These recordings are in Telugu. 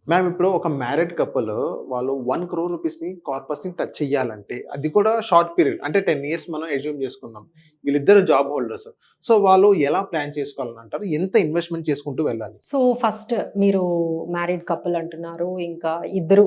మ్యామ్ ఇప్పుడు ఒక మ్యారీడ్ కపుల్ వాళ్ళు 1 క్రోర్ రూపీస్‌ని కార్పస్‌ని టచ్ చేయాలంటే, అది కూడా షార్ట్ పీరియడ్ అంటే 10 ఇయర్స్ మనం అస్యూమ్ చేసుకుందాం. వీళ్ళిద్దరు జాబ్ హోల్డర్స్. సో, వాళ్ళు ఎలా ప్లాన్ చేసుకోవాలనంటారు? ఎంత ఇన్వెస్ట్‌మెంట్ చేసుకుంటూ వెళ్ళాలి? సో, ఫస్ట్ మీరు మ్యారీడ్ కపుల్ అంటున్నారు. ఇంకా ఇద్దరు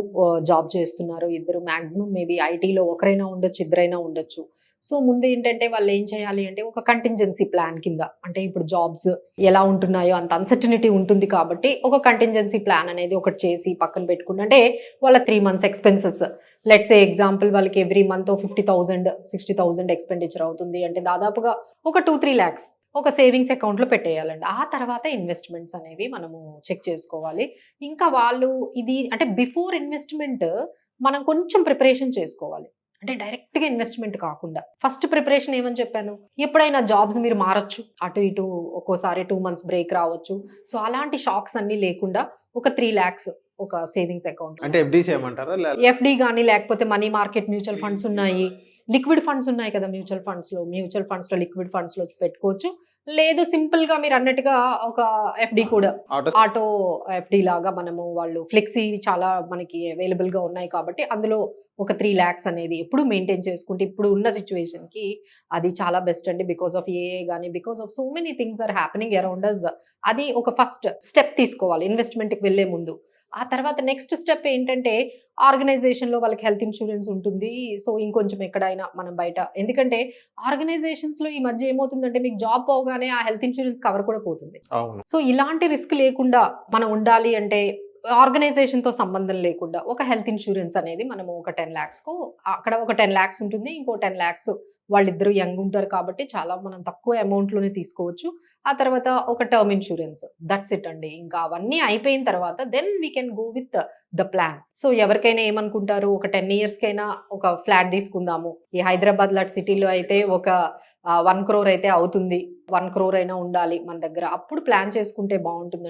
జాబ్ చేస్తున్నారు. ఇద్దరు మాక్సిమం మేబీ ఐటీలో ఒకరైనా ఉండొచ్చు, ఇద్దరైనా ఉండొచ్చు. సో, ముందేంటంటే వాళ్ళేం చేయాలి అంటే ఒక కంటింజెన్సీ ప్లాన్ కింద అంటే ఇప్పుడు జాబ్స్ ఎలా ఉంటున్నాయో అంత అన్‌సర్టెనిటీ ఉంటుంది కాబట్టి ఒక కంటింజెన్సీ ప్లాన్ అనేది ఒకటి చేసి పక్కన పెట్టుకుంటే అంటే వాళ్ళ 3 months expenses let's say example వాళ్ళకి ఎవ్రీ మంత్ 50,000, 60,000 ఎక్స్‌పెండిచర్ అవుతుంది అంటే దాదాపుగా ఒక 2-3 లాక్స్ ఒక సేవింగ్స్ అకౌంట్‌లో పెట్టేయాలండి. ఆ తర్వాత ఇన్వెస్ట్‌మెంట్స్ అనేవి మనము చెక్ చేసుకోవాలి. ఇంకా వాళ్ళు ఇది అంటే బిఫోర్ ఇన్వెస్ట్‌మెంట్ మనం కొంచెం ప్రిపరేషన్ చేసుకోవాలి. అంటే డైరెక్ట్‌గా ఇన్వెస్ట్‌మెంట్ కాకుండా. ఫస్ట్ ప్రిపరేషన్ ఏమని చెప్పాను? ఎప్పుడైనా జాబ్స్ మీరు మారొచ్చు. అటు ఇటు ఒక్కోసారి 2 మంత్స్ బ్రేక్ రావచ్చు. సో, అలాంటి షాక్స్ అన్నీ లేకుండా ఒక 3 లాక్స్ ఒక సేవింగ్స్ అకౌంట్‌లో అంటే ఎఫ్‌డి చేయమంటారా? ఎఫ్‌డి గాని లేకపోతే మనీ మార్కెట్ మ్యూచువల్ ఫండ్స్ ఉన్నాయి. లిక్విడ్ ఫండ్స్ ఉన్నాయి కదా! మ్యూచువల్ ఫండ్స్‌లో. మ్యూచువల్ ఫండ్స్‌లో, లిక్విడ్ ఫండ్స్‌లో పెట్టుకోవచ్చు. లేదు సింపుల్‌గా మీరన్నట్టుగా ఒక ఎఫ్‌డి కూడా ఆటో ఆటో ఎఫ్‌డి లాగా మనము వాళ్ళు ఫ్లెక్సీ చాలా మనకి అవైలబుల్‌గా ఉన్నాయి కాబట్టి అందులో ఒక 3 లాక్స్ అనేది ఎప్పుడు మెయింటైన్ చేసుకుంటే ఇప్పుడు ఉన్న సిట్యుయేషన్‌కి అది చాలా బెస్ట్ అండి. బికాస్ ఆఫ్ ఏఐ గాని, because of so many things are happening around us. అది ఒక ఫస్ట్ స్టెప్ తీసుకోవాలి ఇన్వెస్ట్‌మెంట్‌కి వెళ్ళే ముందు. ఆ తర్వాత నెక్స్ట్ స్టెప్ ఏంటంటే ఆర్గనైజేషన్‌లో వాళ్ళకి హెల్త్ ఇన్స్యూరెన్స్ ఉంటుంది. సో, ఇంకొంచెం ఎక్కడైనా మనం బయట ఎందుకంటే ఆర్గనైజేషన్స్‌లో ఈ మధ్య ఏమవుతుందంటే మీకు జాబ్ పోగానే ఆ హెల్త్ ఇన్స్యూరెన్స్ కవర్ కూడా పోతుంది. అవును. సో, ఇలాంటి రిస్క్ లేకుండా మనం ఉండాలి అంటే ఆర్గనైజేషన్‌తో సంబంధం లేకుండా ఒక హెల్త్ ఇన్స్యూరెన్స్ అనేది మనము ఒక 10 లాక్స్‌కో అక్కడ ఒక 10 లాక్స్ ఉంటుంది. ఇంకో 10 లాక్స్ వాళ్ళిద్దరూ యంగ్ ఉంటారు కాబట్టి చాలా మనం తక్కువ అమౌంట్‌లోనే తీసుకోవచ్చు. ఆ తర్వాత ఒక టర్మ్ ఇన్స్యూరెన్స్. దట్స్ ఇట్ అండి. ఇంకా అవన్నీ అయిపోయిన తర్వాత then we can go with the plan. So, ఎవరికైనా ఏమనుకుంటారు ఒక 10 ఇయర్స్‌కైనా ఒక ఫ్లాట్ తీసుకుందాము. ఈ హైదరాబాద్ లాంటి సిటీలో అయితే ఒక 1 క్రోర్ అయితే అవుతుంది. 1 క్రోర్ అయినా ఉండాలి మన దగ్గర. అప్పుడు ప్లాన్ చేసుకుంటే బావుంటుందండి.